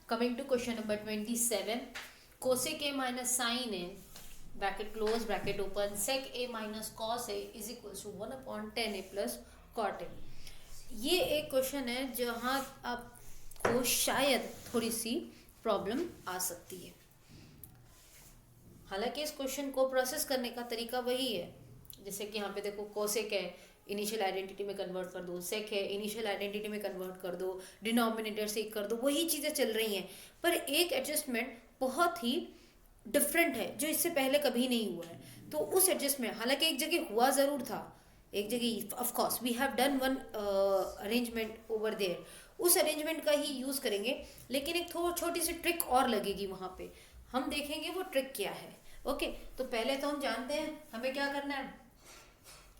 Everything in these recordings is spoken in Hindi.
Coming to question number 27, cosec a minus sin a bracket close bracket open sec a minus cos a is equals to 1/10 a plus cot a. ये एक क्वेश्चन है जहाँ आपको शायद थोड़ी सी प्रॉब्लम आ सकती है। हालांकि इस क्वेश्चन को प्रोसेस करने का तरीका वही है, जैसे कि यहाँ पे देखो कोसेक है, इनिशियल आइडेंटिटी में कन्वर्ट कर दो, सेक है, इनिशियल आइडेंटिटी में कन्वर्ट कर दो, डिनोमिनेटर से कर दो, वही चीज़ें चल रही हैं। पर एक एडजस्टमेंट बहुत ही डिफरेंट है जो इससे पहले कभी नहीं हुआ है। तो उस एडजस्टमेंट हालांकि एक जगह हुआ ज़रूर था, एक जगह of course we have done one arrangement over there, उस अरेंजमेंट का ही यूज़ करेंगे, लेकिन एक छोटी सी ट्रिक और लगेगी वहाँ पे, हम देखेंगे वो ट्रिक क्या है। ओके तो पहले तो हम जानते हैं हमें क्या करना है,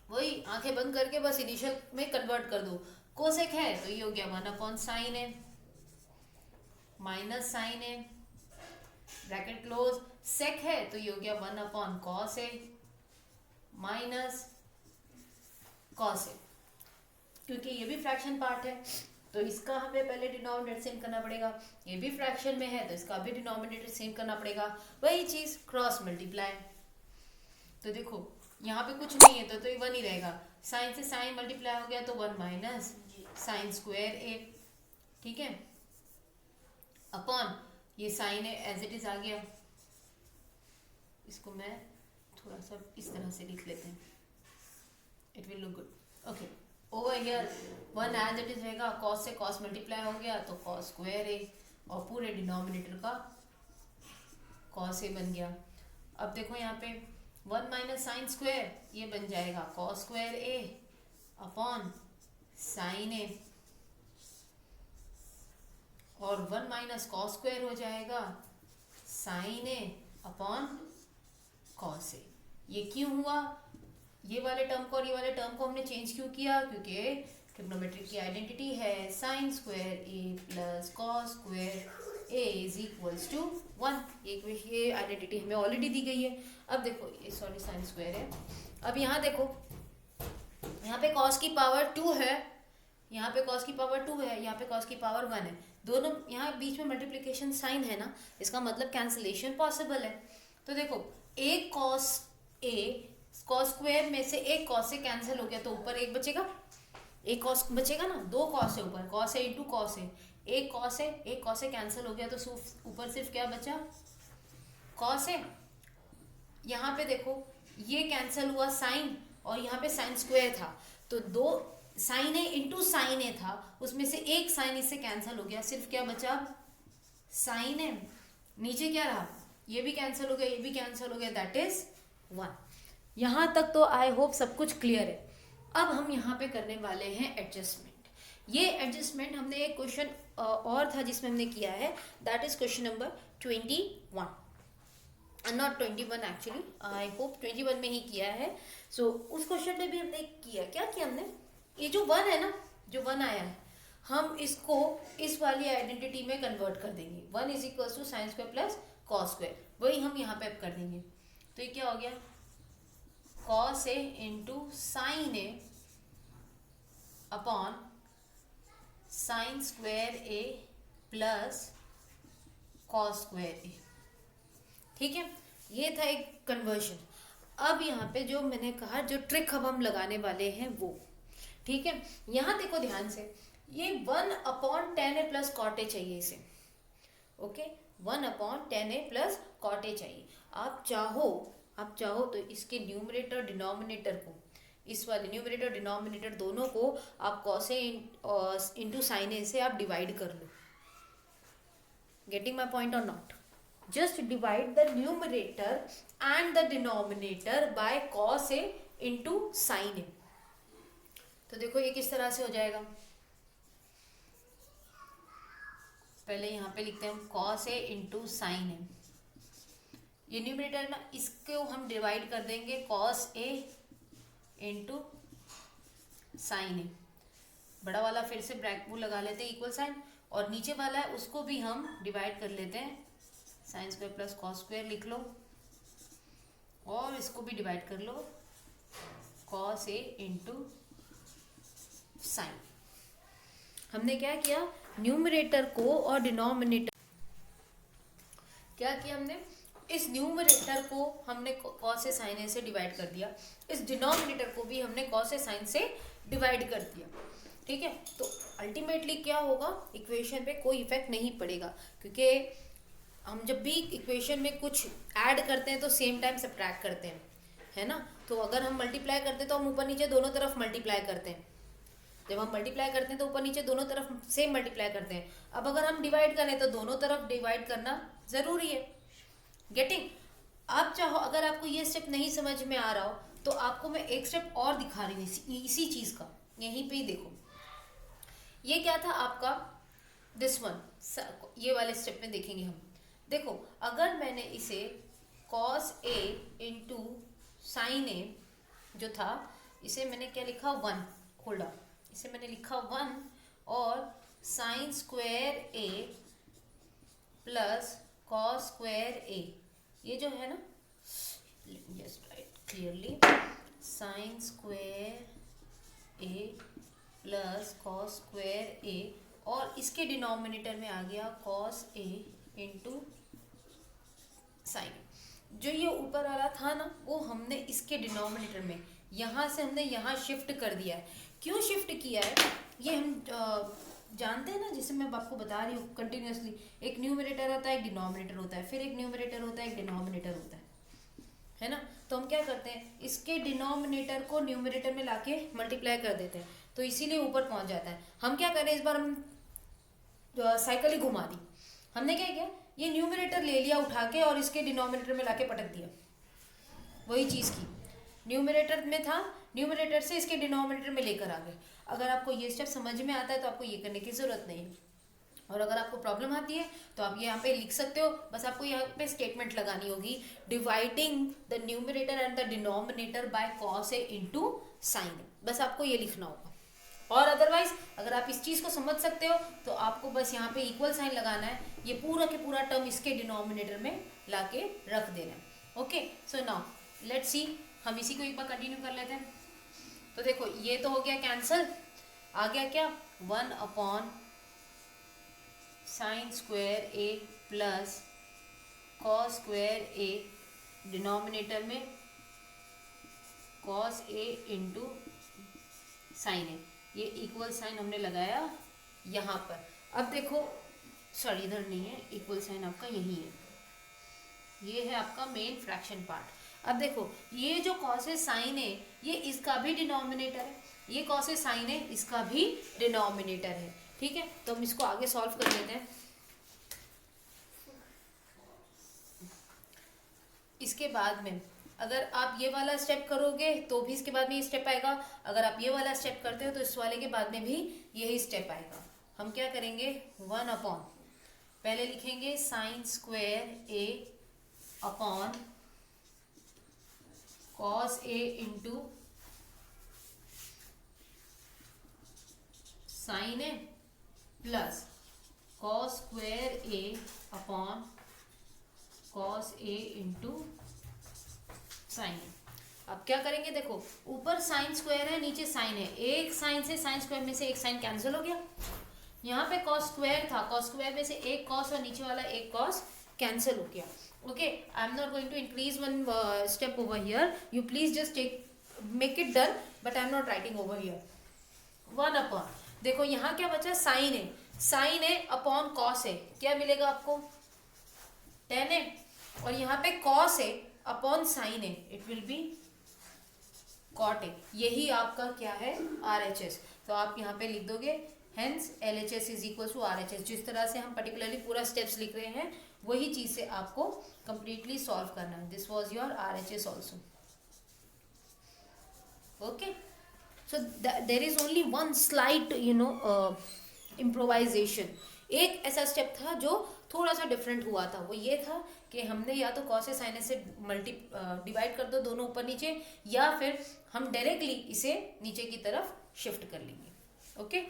वही आंखें बंद करके बस इनिशियल में कन्वर्ट कर दो। कोसेक है तो ये हो गया 1/sin है माइनस साइन है ब्रैकेट क्लोज, सेक है तो ये हो गया 1/cos है माइनस कॉस है। क्योंकि ये भी फ्रैक्शन पार्ट है तो इसका हमें पहले डिनोमिनेटर सेम करना पड़ेगा, ये भी फ्रैक्शन में है तो इसका भी डिनोमिनेटर सेम करना पड़ेगा, वही चीज क्रॉस मल्टीप्लाई। तो देखो यहाँ पे कुछ नहीं है तो ये 1 ही रहेगा, साइन से साइन मल्टीप्लाई हो गया तो 1 माइनस साइन स्क्वायर ए, ठीक है, अपॉन ये साइन है एज इट इज आ गया। इसको मैं थोड़ा सा इस तरह से लिख लेते हैं, it will look good. Okay over here 1 as it is रहेगा, कॉस से कॉस मल्टीप्लाई हो गया तो कॉस स्क्वायर ए, और पूरे डिनोमिनेटर का कॉस ए बन गया। अब देखो यहाँ पे 1 माइनस साइन स्क्वायर ये बन जाएगा कॉस स्क्वायर ए अपॉन साइन ए, और 1 माइनस कॉस स्क्वायर हो जाएगा sign A upon cos A. ये क्यों हुआ, ये वाले टर्म को और ये वाले टर्म को हमने चेंज क्यों किया, क्योंकि ट्रिग्नोमेट्रिक की आइडेंटिटी है sine square A plus cos square A is equals to 1। ये आइडेंटिटी हमें ऑलरेडी दी गई है। अब देखो ये सॉरी साइन स्क्वायर है, अब यहाँ देखो यहाँ पे कॉस की पावर 2 है, यहाँ पे कॉस की पावर 2 है, यहाँ पे कॉस की पावर 1 है, दोनों यहाँ बीच में मल्टीप्लिकेशन साइन है ना, इसका मतलब कैंसिलेशन पॉसिबल है। तो देखो एक कॉस ए कॉस स्क्वायर में से एक कॉस से कैंसिल हो गया तो ऊपर एक बचेगा, एक कॉस बचेगा ना, 2 कॉस है ऊपर, कॉस है इंटू कॉस है, एक कॉस है, एक कॉस से कैंसिल हो गया तो ऊपर सिर्फ क्या बचा, कॉस है। यहाँ पे देखो ये कैंसिल हुआ साइन, और यहाँ पे साइन स्क्वायर था तो 2 साइन ए इंटू साइन ए था, उसमें से एक साइन इससे कैंसिल हो गया, सिर्फ क्या बचा साइन ए, नीचे क्या रहा, ये भी कैंसिल हो गया, ये भी कैंसिल हो गया, दैट इज 1। यहाँ तक तो आई होप सब कुछ क्लियर है। अब हम यहाँ पे करने वाले हैं एडजस्टमेंट। ये एडजस्टमेंट हमने एक क्वेश्चन और था जिसमें हमने किया है, that is question number 21, not 21 actually, I hope 21 में ही किया है। सो उस क्वेश्चन में भी हमने किया, क्या किया हमने, ये जो 1 है ना, जो 1 आया है, हम इसको इस वाली आइडेंटिटी में कन्वर्ट कर देंगे, 1 is equal to sine square plus cos square, वही हम यहाँ पे अब कर देंगे। तो ये क्या हो गया, cos A into sine A upon sine square A plus cos square ए, ठीक है, ये था एक कन्वर्जन। अब यहाँ पे जो मैंने कहा, जो ट्रिक अब हम लगाने वाले हैं वो, ठीक है, यहाँ देखो ध्यान से, ये 1/10 ए प्लस कॉट ए चाहिए इसे, okay, 1/10 A plus cot A चाहिए। आप चाहो तो इसके न्यूमरेटर डिनोमिनेटर को, इस वाले न्यूमरेटर डिनोमिनेटर दोनों को आप cos A into sine A से आप डिवाइड कर लो। गेटिंग माई पॉइंट और not, just divide the numerator and the denominator by cos A into sine A. तो देखो ये किस तरह से हो जाएगा, पहले यहाँ पे लिखते हैं कॉस ए इंटू साइन ए, ये न्यूमरेटर ना, इसको हम डिवाइड कर देंगे कॉस ए इंटू साइन ए, बड़ा वाला फिर से ब्रैकेट लगा लेते हैं इक्वल साइन, और नीचे वाला है उसको भी हम डिवाइड कर लेते हैं, sign square plus cos square लिख लो, और इसको भी डिवाइड कर लो कॉस ए इंटू साइन। हमने क्या किया, न्यूमरेटर को और डिनोमिनेटर क्या किया हमने, इस न्यूमरेटर को हमने कॉस ए साइन ए से डिवाइड कर दिया, इस डिनोमिनेटर को भी हमने कॉस ए साइन से डिवाइड कर दिया, ठीक है। तो अल्टीमेटली क्या होगा, इक्वेशन पे कोई इफेक्ट नहीं पड़ेगा, क्योंकि हम जब भी इक्वेशन में कुछ ऐड करते हैं तो सेम टाइम सब्ट्रैक्ट करते हैं, है ना। तो अगर हम मल्टीप्लाई करते हैं तो हम ऊपर नीचे दोनों तरफ मल्टीप्लाई करते हैं, जब हम मल्टीप्लाई करते हैं तो ऊपर नीचे दोनों तरफ सेम मल्टीप्लाई करते हैं। अब अगर हम डिवाइड करें तो दोनों तरफ डिवाइड करना ज़रूरी है। गेटिंग? आप चाहो, अगर आपको ये स्टेप नहीं समझ में आ रहा हो तो आपको मैं एक स्टेप और दिखा रही हूँ इसी चीज़ का, यहीं पे ही देखो। ये क्या था आपका, दिस वन, ये वाले स्टेप में देखेंगे हम। देखो, अगर मैंने इसे cos a इंटू साइन ए जो था, इसे मैंने क्या लिखा, 1, होल्ड अप, इसे मैंने लिखा 1 और sine square A plus cos square A, ये जो है ना, just write clearly, sine square A plus cos square A, और इसके डिनोमिनेटर में आ गया कॉस ए इंटू साइन। जो ये ऊपर वाला था ना, वो हमने इसके डिनोमिनेटर में यहाँ से हमने यहाँ शिफ्ट कर दिया है। क्यों शिफ्ट किया है, ये हम जानते हैं ना, जिसे मैं आपको बता रही हूँ कंटिन्यूसली, एक न्यूमरेटर होता है, एक डिनोमिनेटर होता है, फिर एक न्यूमरेटर होता है, एक डिनोमिनेटर होता है ना। तो हम क्या करते हैं, इसके डिनोमिनेटर को न्यूमरेटर में लाके मल्टीप्लाई कर देते हैं, तो इसीलिए ऊपर पहुंच जाता है। हम क्या करें, इस बार हम साइकिल ही घुमा दी। हमने क्या किया, ये न्यूमरेटर ले लिया उठा के और इसके डिनोमिनेटर में लाके पटक दिया, वही चीज़ की, न्यूमरेटर में था, न्यूमरेटर से इसके डिनोमिनेटर में लेकर आ गए। अगर आपको ये स्टेप समझ में आता है तो आपको ये करने की ज़रूरत नहीं है, और अगर आपको प्रॉब्लम आती है तो आप यहाँ पे लिख सकते हो, बस आपको यहाँ पे स्टेटमेंट लगानी होगी, dividing the numerator and the denominator by cos A into sign, बस आपको ये लिखना होगा। और अदरवाइज अगर आप इस चीज़ को समझ सकते हो तो आपको बस यहाँ पे इक्वल साइन लगाना है, ये पूरा के पूरा टर्म इसके डिनोमिनेटर में लाके रख देना है। Okay, so now let's see, हम इसी को एक बार कंटिन्यू कर लेते हैं। तो देखो, ये तो हो गया कैंसल, आ गया क्या, 1 upon sine square A plus cos square A, denominator में कॉस ए इंटू साइन ए, ये इक्वल साइन हमने लगाया यहाँ पर। अब देखो, सॉरी इधर नहीं है, इक्वल साइन आपका यही है, ये है आपका मेन फ्रैक्शन पार्ट। अब देखो, ये जो कॉस ए साइन है, ये इसका भी डिनोमिनेटर है, ये कॉस ए साइन है, इसका भी डिनोमिनेटर है, ठीक है। तो हम इसको आगे सॉल्व कर लेते हैं। इसके बाद में अगर आप ये वाला स्टेप करोगे तो भी इसके बाद में ये स्टेप आएगा, अगर आप ये वाला स्टेप करते हो तो इस वाले के बाद में भी यही स्टेप आएगा। हम क्या करेंगे, 1 अपॉन, पहले लिखेंगे sign square A upon cos A into sine A plus cos square A upon cos A into sign. अब क्या करेंगे, देखो ऊपर साइन स्क्वायर है, नीचे साइन है, एक साइन से साइन स्क्वायर में से एक साइन कैंसिल हो गया, यहाँ पे कॉस स्क्वायर था, कॉस स्क्वायर में से एक कॉस और नीचे वाला एक कॉस कैंसिल हो गया। Okay, I am not going to increase one step over here, you please just take make it done, but I am not writing over here. 1 upon, देखो यहाँ क्या बचा, साइन है, साइन है अपॉन कॉस है, क्या मिलेगा आपको, tan है, और यहाँ पे कॉस है अपॉन साइन है, it will be cot A, यही आपका क्या है, RHS। तो आप यहाँ पे लिख दोगे hence LHS is equal to RHS। जिस तरह से हम पर्टिकुलरली पूरा स्टेप्स लिख रहे हैं, वही चीज से आपको कंप्लीटली सॉल्व करना है। This was your RHS also. Okay, so there is only one slight improvisation. एक ऐसा स्टेप था जो थोड़ा सा डिफरेंट हुआ था, वो ये था कि हमने या तो कॉस ए साइन ए से डिवाइड कर दो दोनों ऊपर नीचे, या फिर हम डायरेक्टली इसे नीचे की तरफ शिफ्ट कर लेंगे। ओके,